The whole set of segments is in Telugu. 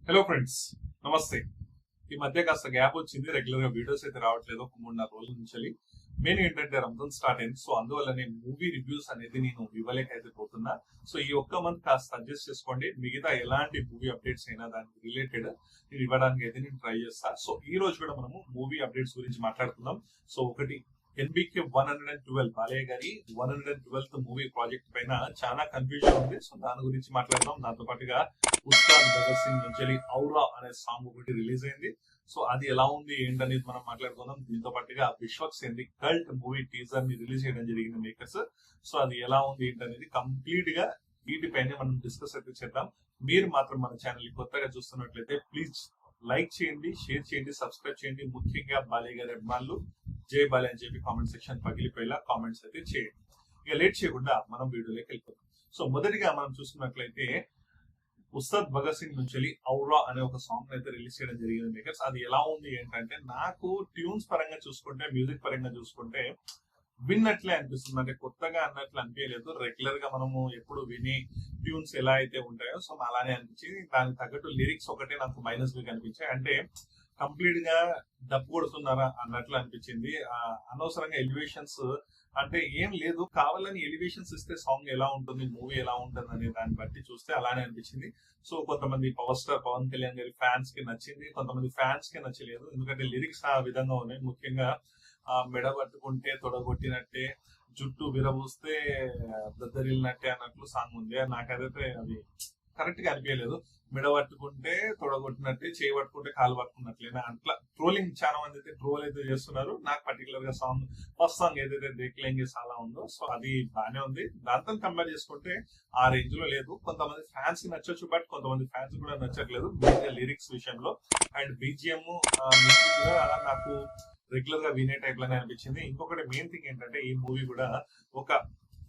హలో ఫ్రెండ్స్, నమస్తే. ఈ మధ్య కాస్త గ్యాప్ వచ్చింది. రెగ్యులర్ గా వీడియోస్ అయితే రావట్లేదు ఒక 3-4 రోజుల నుంచి. మెయిన్ ఏంటంటే రంజాన్ స్టార్ట్ అయింది. సో అందువల్ల నేను మూవీ రివ్యూస్ అనేది నేను ఇవ్వలేక అయితే పోతున్నా. సో ఈ ఒక్క మంత్ కాస్త అడ్జస్ట్ చేసుకోండి. మిగతా ఎలాంటి మూవీ అప్డేట్స్ అయినా దానికి రిలేటెడ్ నేను ఇవ్వడానికి అయితే నేను ట్రై చేస్తా. సో ఈ రోజు కూడా మనము మూవీ అప్డేట్స్ గురించి మాట్లాడుకుందాం. సో ఒకటి, ఎన్బికే 112 బాలయ్య గారి 112th మూవీ ప్రాజెక్ట్ పైన చాలా కన్ఫ్యూజన్ ఉంది. సో దాని గురించి మాట్లాడదాం. దాంతో పాటుగా ఉస్తాద్ భగత్ సింగ్ నుంచి ఔరా అనే సాంగ్ ఒకటి రిలీజ్ అయింది. సో అది ఎలా ఉంది ఏంటనేది మనం మాట్లాడుకుందాం. దీంతో పాటుగా Vishwak Sen cult movie teaser ని రిలీజ్ చేయడం జరిగింది మేకర్స్. సో అది ఎలా ఉంది ఏంటనేది కంప్లీట్ గా వీటిపైన మనం డిస్కస్ అయితే చేద్దాం. మీరు మాత్రం మన ఛానల్ కొత్తగా చూస్తున్నట్లయితే ప్లీజ్ లైక్ చేయండి, షేర్ చేయండి, సబ్స్క్రైబ్ చేయండి. ముఖ్యంగా బాలయ్య గారి అభిమానులు జై బాలయ్య అని చెప్పి కామెంట్ సెక్షన్ పగిలిపోయేలా కామెంట్స్ అయితే చేయండి. ఇక లేట్ చేయకుండా మనం వీడియోలోకి వెళ్ళిపోతాం. సో మొదటిగా మనం చూసుకున్నట్లయితే ఉస్తాద్ భగత్ సింగ్ నుంచి ఔరా అనే ఒక సాంగ్ అయితే రిలీజ్ చేయడం జరిగింది మేకర్స్. అది ఎలా ఉంది ఏంటంటే, నాకు ట్యూన్స్ పరంగా చూసుకుంటే, మ్యూజిక్ పరంగా చూసుకుంటే విన్నట్లే అనిపిస్తుంది. అంటే కొత్తగా అన్నట్లు అనిపించలేదు. రెగ్యులర్ గా మనము ఎప్పుడు విని ట్యూన్స్ ఎలా అయితే ఉంటాయో సో అలానే అనిపించింది. దానికి తగ్గట్టు లిరిక్స్ ఒకటే నాకు మైనస్ గా కనిపించాయి. అంటే కంప్లీట్ గా డబ్బు కొడుతున్నారా అన్నట్లు అనిపించింది. అనవసరంగా ఎలివేషన్స్ అంటే ఏం లేదు, కావాలని ఎలివేషన్స్ ఇస్తే సాంగ్ ఎలా ఉంటుంది, మూవీ ఎలా ఉంటుంది అనే దాన్ని బట్టి చూస్తే అలానే అనిపించింది. సో కొంతమంది పవర్ స్టార్ పవన్ కళ్యాణ్ గారి ఫ్యాన్స్ కి నచ్చింది, కొంతమంది ఫ్యాన్స్ కి నచ్చలేదు. ఎందుకంటే లిరిక్స్ ఆ విధంగా ఉన్నాయి. ముఖ్యంగా మెడ పట్టుకుంటే తొడగొట్టినట్టే, జుట్టు విరబూస్తే దద్దరిల్లినట్టే అన్నట్లు సాంగ్ ఉంది. నాకైతే అది కరెక్ట్ గా అనిపించలేదు. మెడ పట్టుకుంటే తొడగొట్టినట్టే, చేయి పట్టుకుంటే కాలు పట్టుకున్నట్లే అట్లా ట్రోలింగ్ చాలా మంది అయితే ట్రోల్ అయితే చేస్తున్నారు. నాకు పర్టికులర్ గా సాంగ్ ఫస్ట్ సాంగ్ ఏదైతే దేఖ్లేంగే చాలా ఉందో సో అది బానే ఉంది. దాంతో కంపేర్ చేసుకుంటే ఆ రేంజ్ లో లేదు. కొంతమంది ఫ్యాన్స్ కి నచ్చొచ్చు, బట్ కొంతమంది ఫ్యాన్స్ కూడా నచ్చట్లేదు లిరిక్స్ విషయంలో. అండ్ బీజిఎం మ్యూజిక్ కూడా నాకు రెగ్యులర్ గా వినే టైప్ లానే అనిపించింది. ఇంకొకటి మెయిన్ థింగ్ ఏంటంటే, ఈ మూవీ కూడా ఒక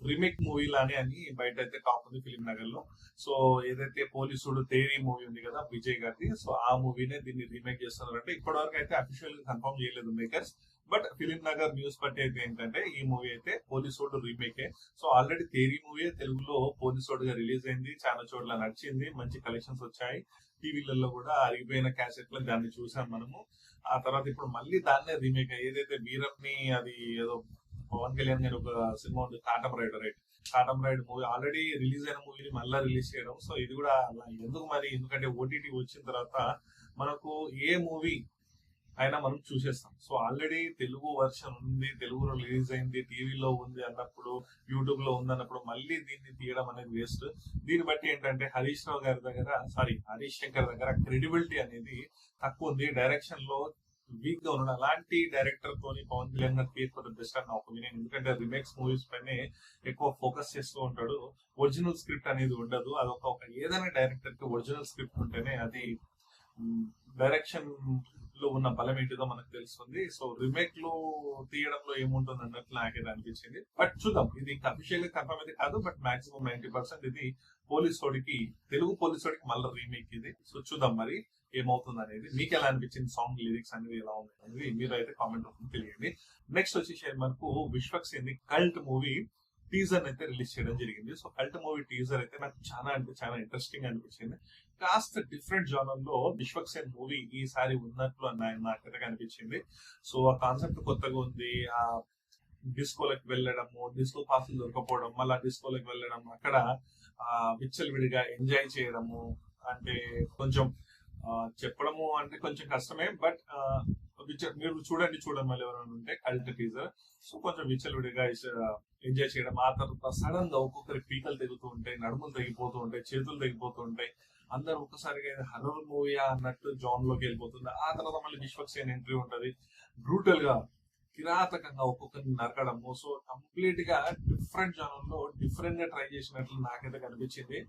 రీమేక్ మూవీ లానే అని బయట అయితే టాప్ ఉంది ఫిలిం నగర్ లో. సో ఏదైతే పోలీసుడు తేరీ మూవీ ఉంది కదా విజయ్ గారిది, సో ఆ మూవీనే దీన్ని రీమేక్ చేస్తున్నారంటే ఇప్పటి వరకు అయితే అఫీషియల్ గా కన్ఫర్మ్ చేయలేదు makers. But film Nagar news బట్టి అయితే ఏంటంటే ఈ మూవీ అయితే పోలీసుడు రీమేకే. సో ఆల్రెడీ తేరీ మూవీ తెలుగులో పోలీసుడు గా రిలీజ్ అయింది, చాలా చోట్ల నడిచింది, మంచి కలెక్షన్స్ వచ్చాయి. టీవీలలో కూడా అరిగిపోయిన క్యాసెట్ లో దాన్ని చూసాం మనము. ఆ తర్వాత ఇప్పుడు మళ్ళీ దాన్నే రీమేక్, ఏదైతే వీరప్ని అది ఏదో పవన్ కళ్యాణ్ గారి ఒక సినిమా ఉంది కాటం రైడ్, రైట్, కాటం రైడ్ మూవీ ఆల్రెడీ రిలీజ్ అయిన మూవీని మళ్ళీ రిలీజ్ చేయడం. సో ఇది కూడా ఎందుకు మరి, ఎందుకంటే ఓటీటీ వచ్చిన తర్వాత మనకు ఏ మూవీ అయినా మనం చూసేస్తాం. సో ఆల్రెడీ తెలుగు వర్షన్ ఉంది, తెలుగులో రిలీజ్ అయింది, టీవీలో ఉంది అన్నప్పుడు, యూట్యూబ్ లో ఉంది అన్నప్పుడు మళ్ళీ దీన్ని తీయడం అనేది వేస్ట్. దీన్ని బట్టి ఏంటంటే హరీష్ శంకర్ దగ్గర క్రెడిబిలిటీ అనేది తక్కువ ఉంది. డైరెక్షన్ లో వీక్ గా ఉన్నాడు. అలాంటి డైరెక్టర్ తోని పవన్ కళ్యాణ్ గారు తీయకపోతే బెస్ట్ అని నా ఒపీనియన్. ఎందుకంటే రిమేక్స్ మూవీస్ పైనే ఎక్కువ ఫోకస్ చేస్తూ ఉంటాడు. ఒరిజినల్ స్క్రిప్ట్ అనేది ఉండదు. అది ఒక ఏదైనా డైరెక్టర్ కి ఒరిజినల్ స్క్రిప్ట్ ఉంటేనే అది డైరెక్షన్ లో ఉన్న బలం ఏంటిదో మనకు తెలుస్తుంది. సో రిమేక్ లో తీయడంలో ఏముంటుంది అన్నట్లు నాకైతే అనిపించింది. బట్ చూద్దాం, ఇది అఫీషియల్ గా కన్ఫర్మ్ అయితే కాదు, బట్ మాక్సిమం 90% ఇది తెలుగు పోలీసోడికి మళ్ళీ రీమేక్ ఇది. సో చూద్దాం మరి ఏమవుతుంది అనేది. మీకు ఎలా అనిపించింది, సాంగ్ లిరిక్స్ అనేది ఎలా ఉంది అనేది మీరు అయితే కామెంట్ రూపంలో తెలియండి. నెక్స్ట్ వచ్చేసి మనకు Vishwak Sen cult movie teaser అయితే రిలీజ్ చేయడం జరిగింది. సో కల్ట్ మూవీ టీజర్ అయితే నాకు చాలా ఇంట్రెస్టింగ్ అనిపించింది. కాస్త డిఫరెంట్ జోనర్ లో విశ్వక్ సేన్ మూవీ ఈసారి ఉన్నట్లు నాకైతే అనిపించింది. సో ఆ కాన్సెప్ట్ కొత్తగా ఉంది. ఆ డిస్కోలకు వెళ్ళడము, డిస్కో పాసులు దొరకపోవడం, మళ్ళీ డిస్కోలకు వెళ్ళడం, అక్కడ విచ్చలవిడిగా ఎంజాయ్ చేయడము, అంటే కొంచెం చెప్పడము అంటే కొంచెం కష్టమే. బట్ మీరు చూడండి మళ్ళీ ఎవరైనా ఉంటే కల్ట్ టీజర్. సో కొంచెం విచ్చలవిడిగా ఎంజాయ్ చేయడం. ఆ తర్వాత సడన్ గా ఒక్కొక్కరి పీకలు తెగుతూ ఉంటాయి, నడుములు తెగిపోతూ ఉంటాయి, చేతులు తెగిపోతూ ఉంటాయి. అందరు ఒక్కసారిగా హర్రర్ మూవీయా అన్నట్టు జోన్ లోకి వెళ్ళిపోతుంది. ఆ తర్వాత మళ్ళీ విశ్వక్ సేన్ ఎంట్రీ ఉంటది. బ్రూటల్ గా కిరాతకంగా ఒక్కొక్కరిని నరకడము. సో కంప్లీట్ గా డిఫరెంట్ జోనర్ లో డిఫరెంట్ గా ట్రై చేసినట్లు నాకైతే కనిపించింది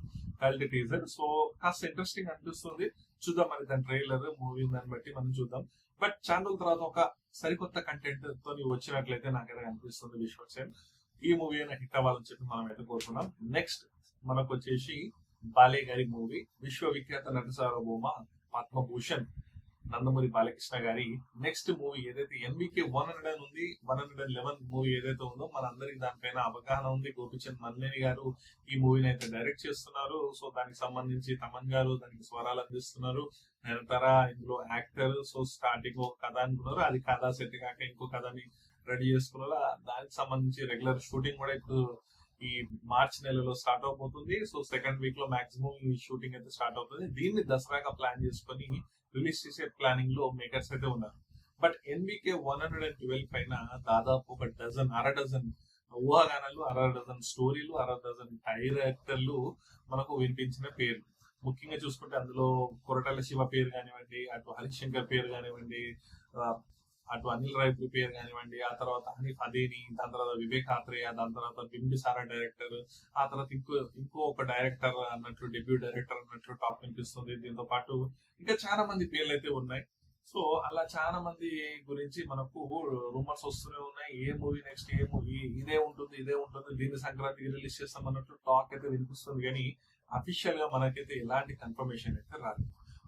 కల్ట్ టీజర్. సో కాస్త ఇంట్రెస్టింగ్ అనిపిస్తుంది. చూద్దాం మరి దాని ట్రైలర్ మూవీ దాన్ని బట్టి మనం చూద్దాం. బట్ ఛానల్ తర్వాత ఒక సరికొత్త కంటెంట్ తో వచ్చినట్లయితే నాకైతే అనిపిస్తుంది విశ్వక్ సేన్. ఈ మూవీ అయినా హిట్ అవ్వాలని చెప్పి మనం అయితే కోరుకున్నాం. నెక్స్ట్ మనకు వచ్చేసి బాలయ్య గారి మూవీ, విశ్వవిఖ్యాత నట సార్వభౌమ పద్మభూషణ్ నందమూరి బాలకృష్ణ గారి నెక్స్ట్ మూవీ ఏదైతే ఎన్బికే 100 ఉంది, 111 మూవీ ఏదైతే ఉందో మనందరికి దానిపైన అవగాహన ఉంది. గోపిచంద్ మల్లేని గారు ఈ మూవీని అయితే డైరెక్ట్ చేస్తున్నారు. సో దానికి సంబంధించి తమన్ గారు దానికి స్వరాలు అందిస్తున్నారు. నిరంతర ఇందులో యాక్టర్. సో స్టార్టింగ్ ఒక కథ అనుకున్నారు, అది కథ సెట్ కాక ఇంకో కథని రెడీ చేసుకున్నారు. దానికి సంబంధించి రెగ్యులర్ షూటింగ్ కూడా ఇప్పుడు ఈ మార్చ్ నెలలో స్టార్ట్ అవబోతుంది. సో సెకండ్ వీక్ లో మాక్సిమం ఈ షూటింగ్ అయితే స్టార్ట్ అవుతుంది. దీన్ని దసరాగా ప్లాన్ చేసుకుని రిలీజ్ చేసే ప్లానింగ్ లో మేకర్స్ అయితే ఉన్నారు. బట్ ఎన్బికే 112 పైన దాదాపు ఒక అర డజన్ ఊహాగానాలు, అర డజన్ స్టోరీలు, అర డజన్ డైరెక్టర్లు మనకు వినిపించిన పేర్లు. ముఖ్యంగా చూసుకుంటే అందులో కొరటాల శివ పేరు కానివ్వండి, అటు హరిశంకర్ పేరు కానివ్వండి, అటు అనిల్ రాయపూర్ పేరు కానివ్వండి, ఆ తర్వాత హనీఫ్ అదేని, దాని తర్వాత వివేక్ ఆత్రేయ, దాని తర్వాత బింబిసారా డైరెక్టర్, ఆ తర్వాత ఇంకో ఒక డైరెక్టర్ అన్నట్లు, డెబ్యూ డైరెక్టర్ అన్నట్లు టాప్ వినిపిస్తుంది. దీంతో పాటు ఇంకా చాలా మంది పేర్లు అయితే ఉన్నాయి. సో అలా చాలా మంది గురించి మనకు రూమర్స్ వస్తూనే ఉన్నాయి. ఏ మూవీ నెక్స్ట్, ఏ మూవీ ఇదే ఉంటుంది, దీన్ని సంక్రాంతికి రిలీజ్ చేస్తాం అన్నట్లు టాక్ అయితే వినిపిస్తుంది. కానీ అఫీషియల్ గా మనకైతే ఎలాంటి కన్ఫర్మేషన్ అయితే రాదు.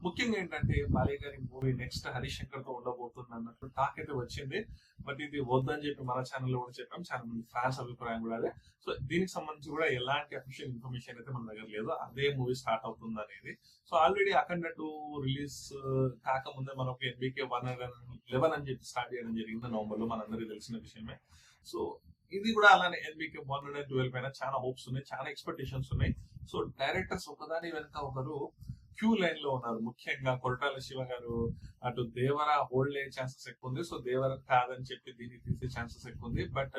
ముఖ్యంగా ఏంటంటే బాలయ్య గారి మూవీ నెక్స్ట్ హరిశంకర్ తో ఉండబోతుంది అన్నట్లు టాక్ అయితే వచ్చింది. బట్ ఇది వద్దని చెప్పి మన ఛానల్లో కూడా చెప్పాం. చాలా మంది ఫ్యాన్స్ అభిప్రాయం కూడా అదే. సో దీనికి సంబంధించి కూడా ఎలాంటి అఫీషియల్ ఇన్ఫర్మేషన్ అయితే మన దగ్గర లేదు, అదే మూవీ స్టార్ట్ అవుతుంది అనేది. సో ఆల్రెడీ అఖండ 2 రిలీజ్ కాకముందే మనకు ఎన్బికే 111 అని చెప్పి స్టార్ట్ చేయడం జరిగింది నవంబర్ లో, మనందరికీ తెలిసిన విషయమే. సో ఇది కూడా అలానే ఎన్బికే 112 పైన చాలా హోప్స్ ఉన్నాయి, చాలా ఎక్స్పెక్టేషన్స్ ఉన్నాయి. సో డైరెక్టర్స్ ఒకదాని వెనక ఒకరు క్యూ లైన్ లో ఉన్నారు. ముఖ్యంగా కొరటాల శివ గారు అటు దేవర హోల్డ్ అయ్యే ఛాన్సెస్ ఎక్కువ ఉంది. సో దేవర కాదని చెప్పి దీన్ని తీసే ఛాన్సెస్ ఎక్కువ ఉంది. బట్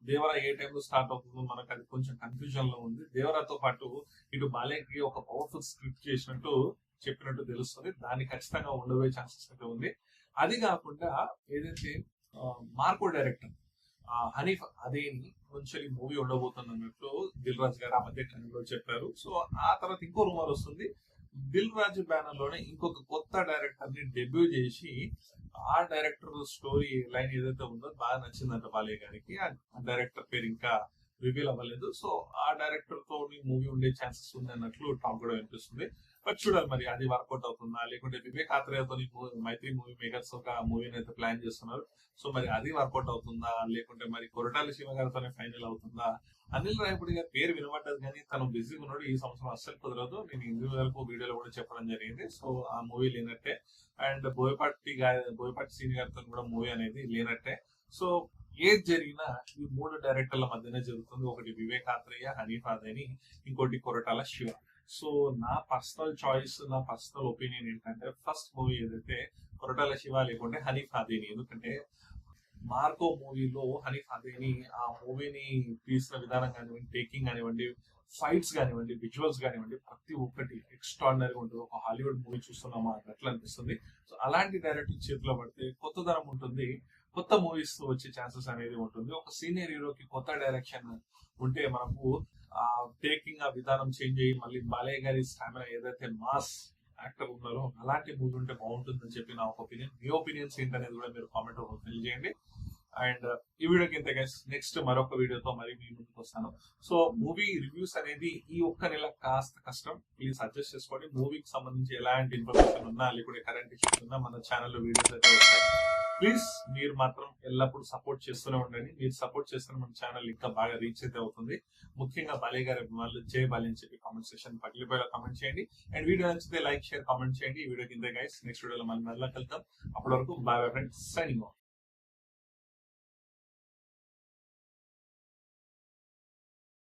దేవర ఏ టైంలో స్టార్ట్ అవుతుందో మనకు అది కొంచెం కన్ఫ్యూజన్ లో ఉంది. దేవరతో పాటు ఇటు బాలేకి ఒక పవర్ఫుల్ స్క్రిప్ట్ చేసినట్టు చెప్పినట్టు తెలుస్తుంది. దాన్ని ఖచ్చితంగా ఉండబోయే ఛాన్సెస్ అయితే ఉంది. అది కాకుండా ఏదైతే మార్కో డైరెక్టర్ హనీఫ్ అదేని నుంచి మూవీ ఉండబోతున్నట్టు దిల్ రాజు గారు ఆ మధ్య టైంలో చెప్పారు. సో ఆ తర్వాత ఇంకో రూమర్ వస్తుంది, దిల్ రాజు బ్యానర్ లోనే ఇంకొక కొత్త డైరెక్టర్ ని డెబ్యూ చేసి ఆ డైరెక్టర్ స్టోరీ లైన్ ఏదైతే ఉందో బాగా నచ్చిందంట బాలయ్య గారికి. ఆ డైరెక్టర్ పేరు ఇంకా రివీల్ అవ్వలేదు. సో ఆ డైరెక్టర్ తో మూవీ ఉండే ఛాన్సెస్ ఉంది అన్నట్లు టాక్ కూడా వినిపిస్తుంది. బట్ చూడాలి మరి అది వర్కౌట్ అవుతుందా, లేకుంటే వివేక్ ఆత్రేయతో మైత్రి మూవీ మేకర్స్ ఒక మూవీని అయితే ప్లాన్ చేస్తున్నారు. సో మరి అది వర్కౌట్ అవుతుందా, లేకుంటే మరి కొరటాల శివ గారితోనే ఫైనల్ అవుతుందా. అనిల్ రాయపూడి గారి పేరు వినబడ్డది కానీ తను బిజీగా ఉన్నాడు, ఈ సంవత్సరం అస్సలు కుదరదు. నేను ఇందు వరకు వీడియోలో కూడా చెప్పడం జరిగింది. సో ఆ మూవీ లేనట్టే. అండ్ బోయపాటి సీని గారితో కూడా మూవీ అనేది లేనట్టే. సో ఏది జరిగినా ఈ 3 డైరెక్టర్ల మధ్యనే జరుగుతుంది. ఒకటి వివేక్ ఆత్రేయ, హనీఫ్ అదేని, ఇంకోటి కొరటాల శివ. సో నా పర్సనల్ చాయిస్, నా పర్సనల్ ఒపీనియన్ ఏంటంటే ఫస్ట్ మూవీ ఏదైతే కొరటాల శివ లేకుంటే హనీఫ్ అదేని. ఎందుకంటే మార్కో మూవీలో హనీఫ్ అదేని ఆ మూవీని తీసిన విధానం కానివ్వండి, టేకింగ్ కానివ్వండి, ఫైట్స్ కానివ్వండి, విజువల్స్ కానివ్వండి, ప్రతి ఒక్కటి ఎక్స్ట్రాడినరీగా ఉంటుంది. ఒక హాలీవుడ్ మూవీ చూస్తున్నామా అట్లా అనిపిస్తుంది. సో అలాంటి డైరెక్టర్ చేతిలో పడితే కొత్తదనం ఉంటుంది, కొత్త మూవీస్ వచ్చే ఛాన్సెస్ అనేది ఉంటుంది. ఒక సీనియర్ హీరోకి కొత్త డైరెక్షన్ ఉంటే మనకు ఆ టేకింగ్ ఆ విధానం చేంజ్ అయ్యి మళ్ళీ బాలయ్య గారి స్టామినా ఏదైతే మాస్ యాక్టర్ ఉన్నారో అలాంటి మూవీ ఉంటే బాగుంటుందని చెప్పి నా ఒక ఒపీనియన్. మీ ఒపీనియన్స్ ఏంటనేది కూడా మీరు కామెంట్ తెలియజేయండి. అండ్ ఈ వీడియోకి ఇంత గైస్, నెక్స్ట్ మరొక వీడియోతో మరి మీ ముందుకు వస్తాను. సో మూవీ రివ్యూస్ అనేది ఈ ఒక్క నెల కాస్త కష్టం, ప్లీజ్ అడ్జస్ట్ చేసుకోండి. మూవీకి సంబంధించి ఎలాంటి ఇన్ఫర్మేషన్ ఉన్నా లేకుంటే కరెంట్ ఇష్యూస్ ఉన్నా మన ఛానల్లో వీడియోస్ అయితే వస్తాయి. ప్లీజ్ మీరు మాత్రం ఎల్లప్పుడూ సపోర్ట్ చేస్తూనే ఉండండి. మీరు సపోర్ట్ చేస్తున్న మన ఛానల్ ఇంకా బాగా రీచ్ అయితే అవుతుంది. ముఖ్యంగా బాలయ్య గారి అభిమానులు జై బాలయ్య అని చెప్పి కామెంట్ సెక్షన్ పగిలిపోయేలా కామెంట్ చేయండి. అండ్ వీడియో నచ్చితే లైక్, షేర్, కామెంట్ చేయండి. ఈ వీడియో కింద గైస్ నెక్స్ట్ వీడియోలో మళ్ళీ కలుద్దాం. అప్పటి వరకు బాయ్ ఫ్రెండ్స్, సైనింగ్ ఆఫ్.